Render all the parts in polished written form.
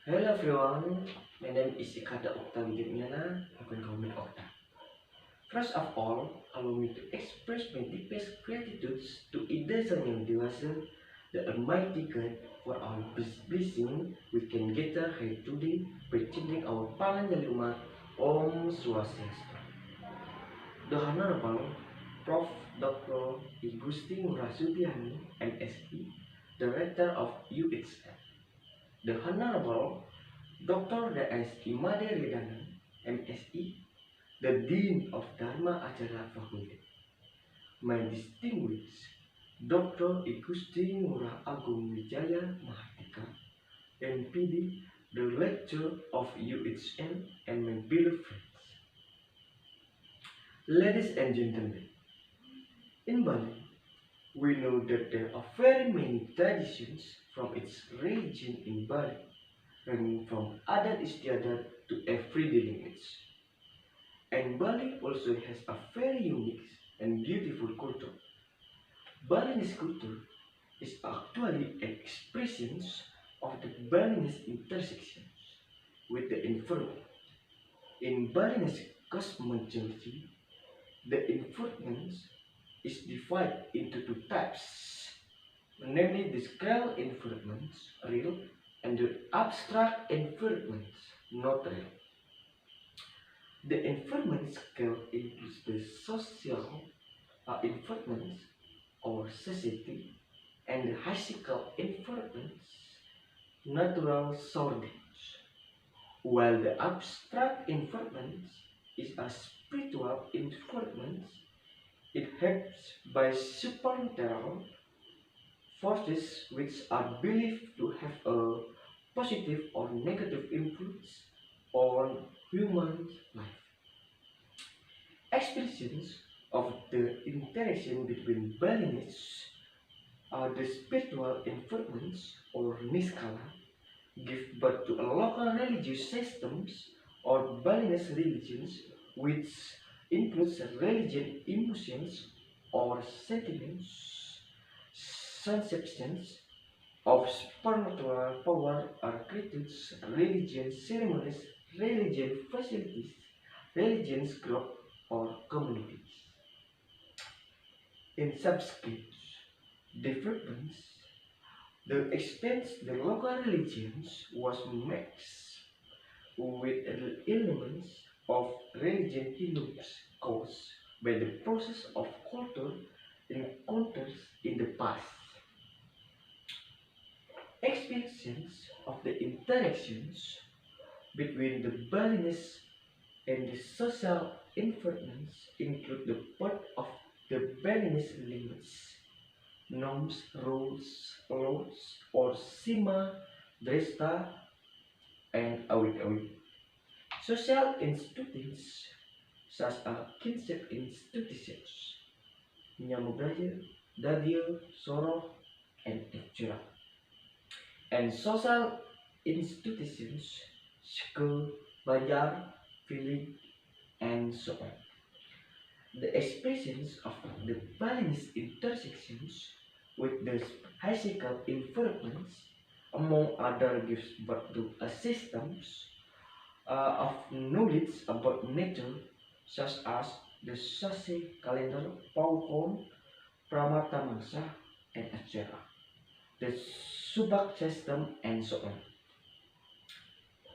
Hello everyone, my name is Kadek Okta Widiadnyana. You can call me Okta. First of all, allow me to express my deepest gratitude to Ida Sang Yang Dewasa, the Almighty God, for our blessing we can gather here today by chanting our Palanjali Umat Om Swastiastu. The Honorable Prof. Dr. Igusti Ngurah MSc, Director of UHN. The Honorable Dr. D.S. Imade Redana, MSc, the Dean of Dharma Acara Fakulty. My distinguished Dr. Igusti Ngurah Agung Wijaya Mahardika, MPD, the lecturer of UHN, and my beloved friends. Ladies and gentlemen, in Bali, we know that there are very many traditions from its religion in Bali, ranging from adat istiadat to everyday language. And Bali also has a very unique and beautiful culture. Balinese culture is actually an expression of the Balinese intersections with the environment. In Balinese cosmology, the environment is divided into two types, namely the scale environments, real, and the abstract environments, not real. The environment scale includes the social environments or society and the physical environments, natural surroundings, while the abstract environment is a spiritual environment. It helps by supernatural forces which are believed to have a positive or negative influence on human life. Expressions of the interaction between Balinese the spiritual environments or Niskala give birth to a local religious systems or Balinese religions which includes religion emotions or sentiments, conceptions of supernatural power are created religion ceremonies, religion facilities, religions group or communities. In subsequent developments, the extent the local religions was mixed with elements of religion Hindus caused by the process of cultural encounters in the past. Experiences of the interactions between the Balinese and the social environments include the part of the Balinese language, norms, rules, laws, or sima, dresta, and awit-awit. Social institutions such as kinship institutions, nyamudaya, dadio, soroh, and etc. And social institutions, school, bazaar, village, and so on. The expressions of the Balinese intersections with the physical environments, among other, gives birth to a systems of knowledge about nature, such as the Sase calendar, Pauhon, Pramatamasa, and etc. The Subak system, and so on.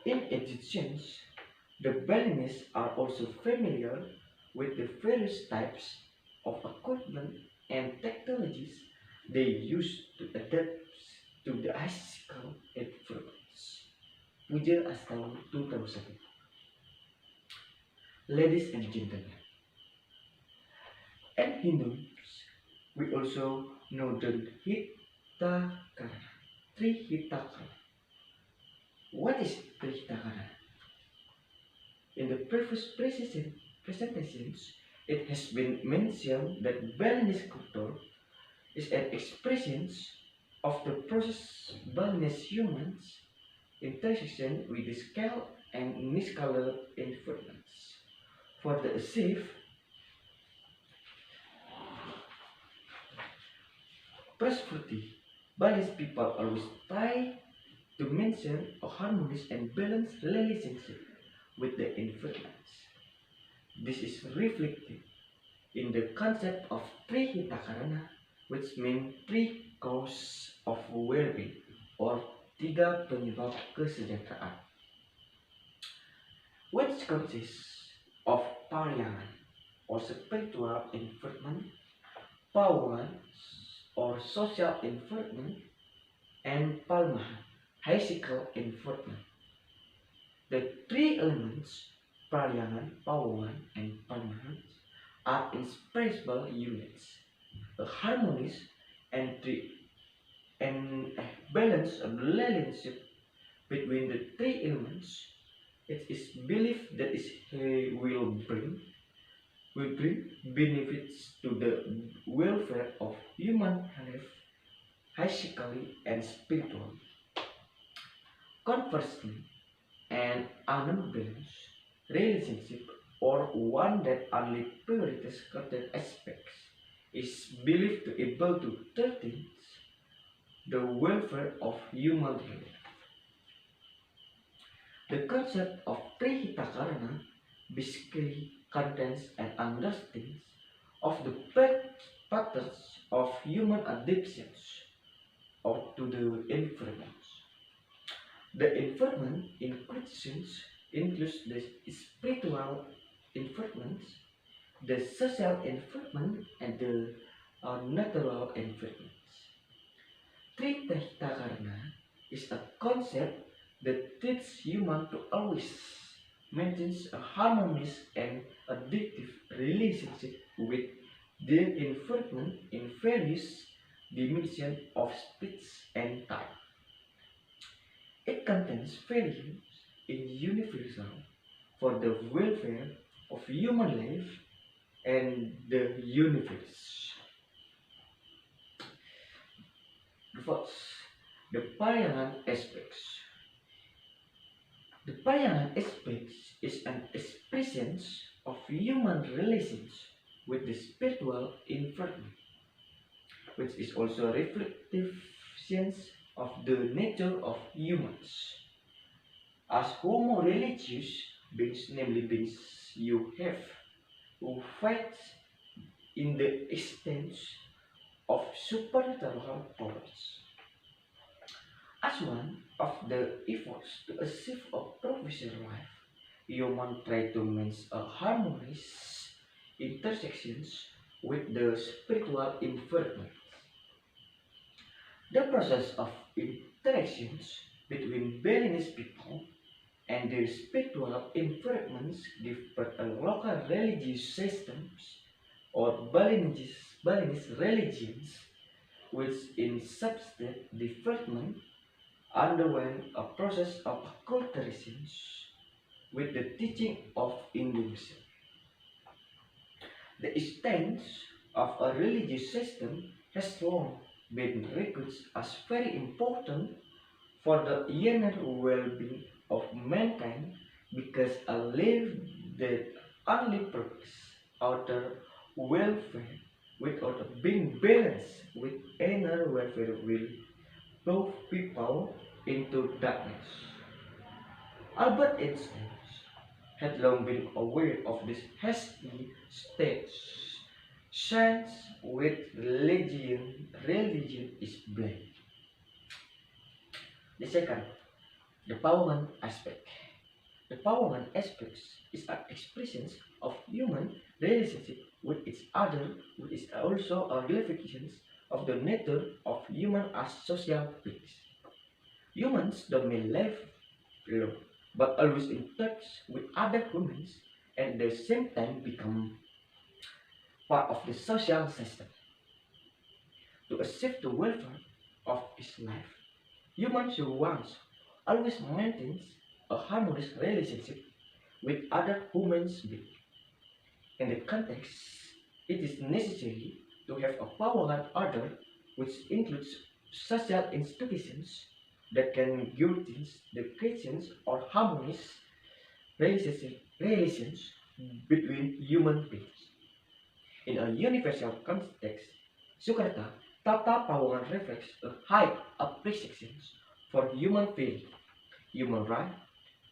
In addition, the Balinese are also familiar with the various types of equipment and technologies they use to adapt to the physical environments. Puja Astau 2000. Ladies and gentlemen, and Hindus, we also know the Hitakara, Trihitakara. What is Trihitakara? In the previous presentations, it has been mentioned that Balinese culture is an expression of the process Balinese humans intersection with the scale and Niskala environments. For the achieve prosperity, Balinese people always try to maintain a harmonious and balanced relationship with the environment. This is reflected in the concept of Trihitakarana, which means three causes of well-being or tiga penyebab kesejahteraan, which consists of pariyangan or spiritual environment, pawangan or social environment, and palmahan, physical environment. The three elements, pariyangan, pawangan, and palmahan, are inseparable units. A harmonious and balanced relationship between the three elements. It is believed that it will bring benefits to the welfare of human health, physically and spiritually. Conversely, an unbalanced relationship or one that only prioritizes certain aspects is believed to be able to threaten the welfare of human health. The concept of Trihitakarana basically contains an understanding of the patterns of human adaptations to the environment. The environment includes the spiritual environment, the social environment, and the natural environment. Trihitakarana is a concept that teaches humans to always maintain a harmonious and addictive relationship with their environment in various dimensions of space and time. It contains values in universal for the welfare of human life and the universe. First, the pariyangan aspects. The pariyangan aspects is an expression of human relations with the spiritual environment, which is also a reflective sense of the nature of humans. As homo religious beings, namely beings you have who fight in the existence of supernatural powers. As one of the efforts to achieve a provisional life, humans try to maintain a harmonious intersections with the spiritual environment. The process of interactions between Balinese people and their spiritual environments differ a local religious systems or Balinese religions, which in substance development underwent a process of acculturation with the teaching of Indonesia. The existence of a religious system has long been recognized as very important for the inner well-being of mankind because a life that only purpose outer welfare without being balanced with inner welfare will throw people into darkness. Albert Einstein had long been aware of this hasty state. Science with religion is blind. The second, the Pawangan aspect. The Pawangan aspect is an expression of human relationship with each other, which is also a reflection of the nature of human as social beings. Humans don't may live alone, but always in touch with other humans and at the same time become part of the social system. To achieve the welfare of his life, humans who once always maintains a harmonious relationship with other human beings. In the context, it is necessary to have a Pawangan order which includes social institutions that can guarantee the creation or harmonious relations between human beings. In a universal context, Sukarta, Tata Pawangan reflects a high appreciation for human feeling, human right,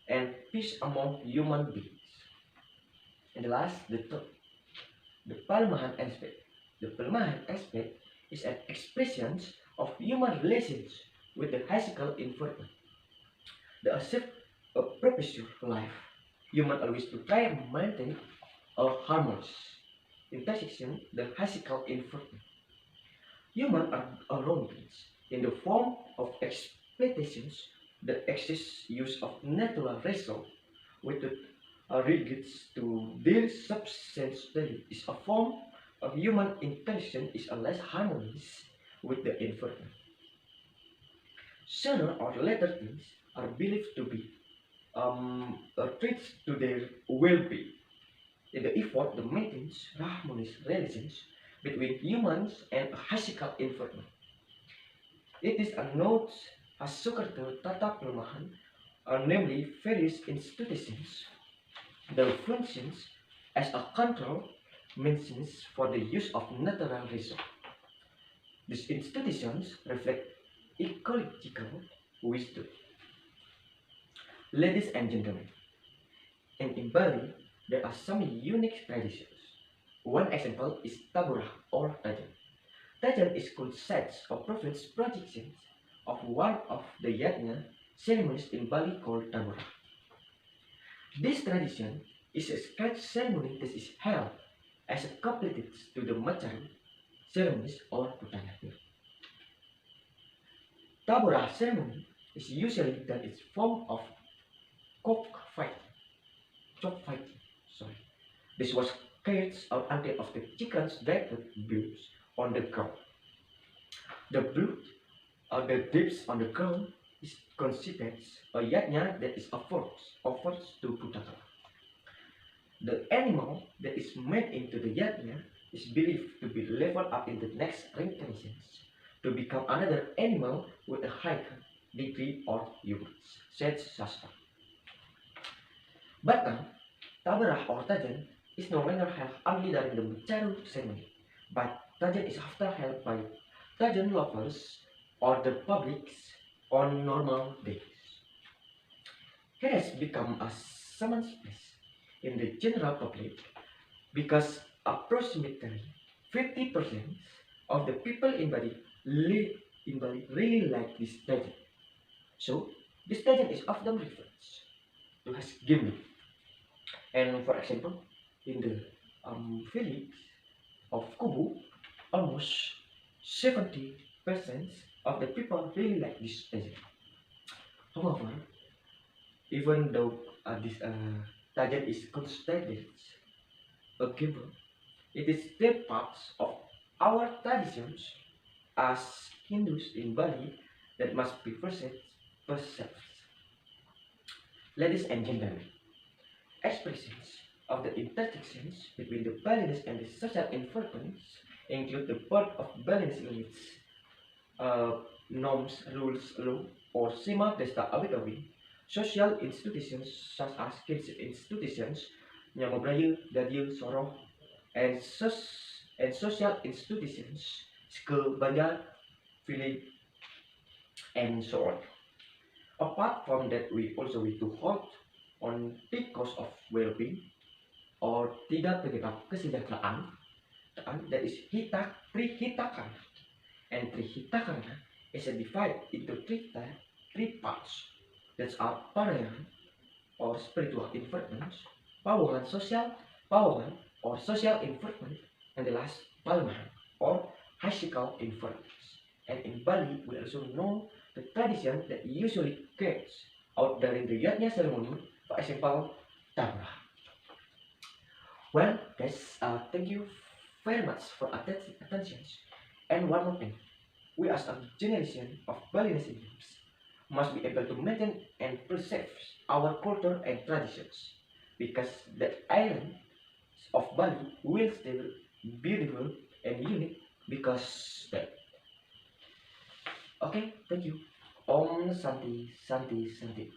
and peace among human beings. And the last, the pelemahan aspect. The pelemahan aspect is an expression of human relations with the physical environment. The achieve a perpetual life. Human always to try and maintain a harmonious intersection the physical environment. Humans are around beings in the form of exploitations the excess use of natural resources with regards to their substance value is a form of human interaction is a less harmonious with the environment. Sooner or later things are believed to be threats to their well-being. In the effort to maintain harmonious relations between humans and a physical environment. It is a note as Socrates tata pelemahan, namely various institutions, the functions as a control means for the use of natural resources. These institutions reflect ecological wisdom. Ladies and gentlemen, in Bali, there are some unique traditions. One example is Taburah or Tajan. Tajan is consists of province projections of one of the yajna ceremonies in Bali called Taburah. This tradition is a sacred ceremony that is held as a completed to the Macharu ceremonies or Putana. Taburah ceremony is usually done in form of cockfighting. Cockfighting. Sorry. This was carried out until of the chicken's directed blood on the ground. The blood or the dips on the ground is considered a yajna that is offered to Putaka. The animal that is made into the yajna is believed to be leveled up in the next reincarnations to become another animal with a higher degree or humans, said Shastra. But now, Tabarah or Tajan is no longer held only during the Macharu ceremony, but Tajan is often held by Tajan lovers or the publics on normal days. It has become a summons place in the general public because approximately 50% of the people in Bali really like this Tajan. So, this Tajan is often referred to as gimmick. And for example, in the village of Kubu, almost 70% of the people really like this Tajan. However, even though this Tajan is considered a giver, it is still part of our traditions as Hindus in Bali that must be perceived. Ladies and gentlemen, expressions of the intersections between the Balinese and the social environments include the part of Balinese limits, norms, rules, law, or Sima Desta Abid social institutions such as kinship institutions, Nyamobraya, Dadil, Soroh, and social institutions, school, bandar, village, and so on. Apart from that, we also need to hold on the cost of well-being or tidak penyebab kesejahteraan, that is Trihitakarna. And Trihitakarna is divided into three parts that are Parayan or spiritual environments, Pawangan or social environment, and the last Palmahan or physical environments. And in Bali, we also know the tradition that usually carries out during the Yajna ceremony, for example, Tabra. Well, guys, thank you very much for attention. And one more thing, we as a generation of Balinese Indians must be able to maintain and preserve our culture and traditions because the island of Bali will still beautiful and unique because that. Okay, thank you. Om Santi Santi Santi.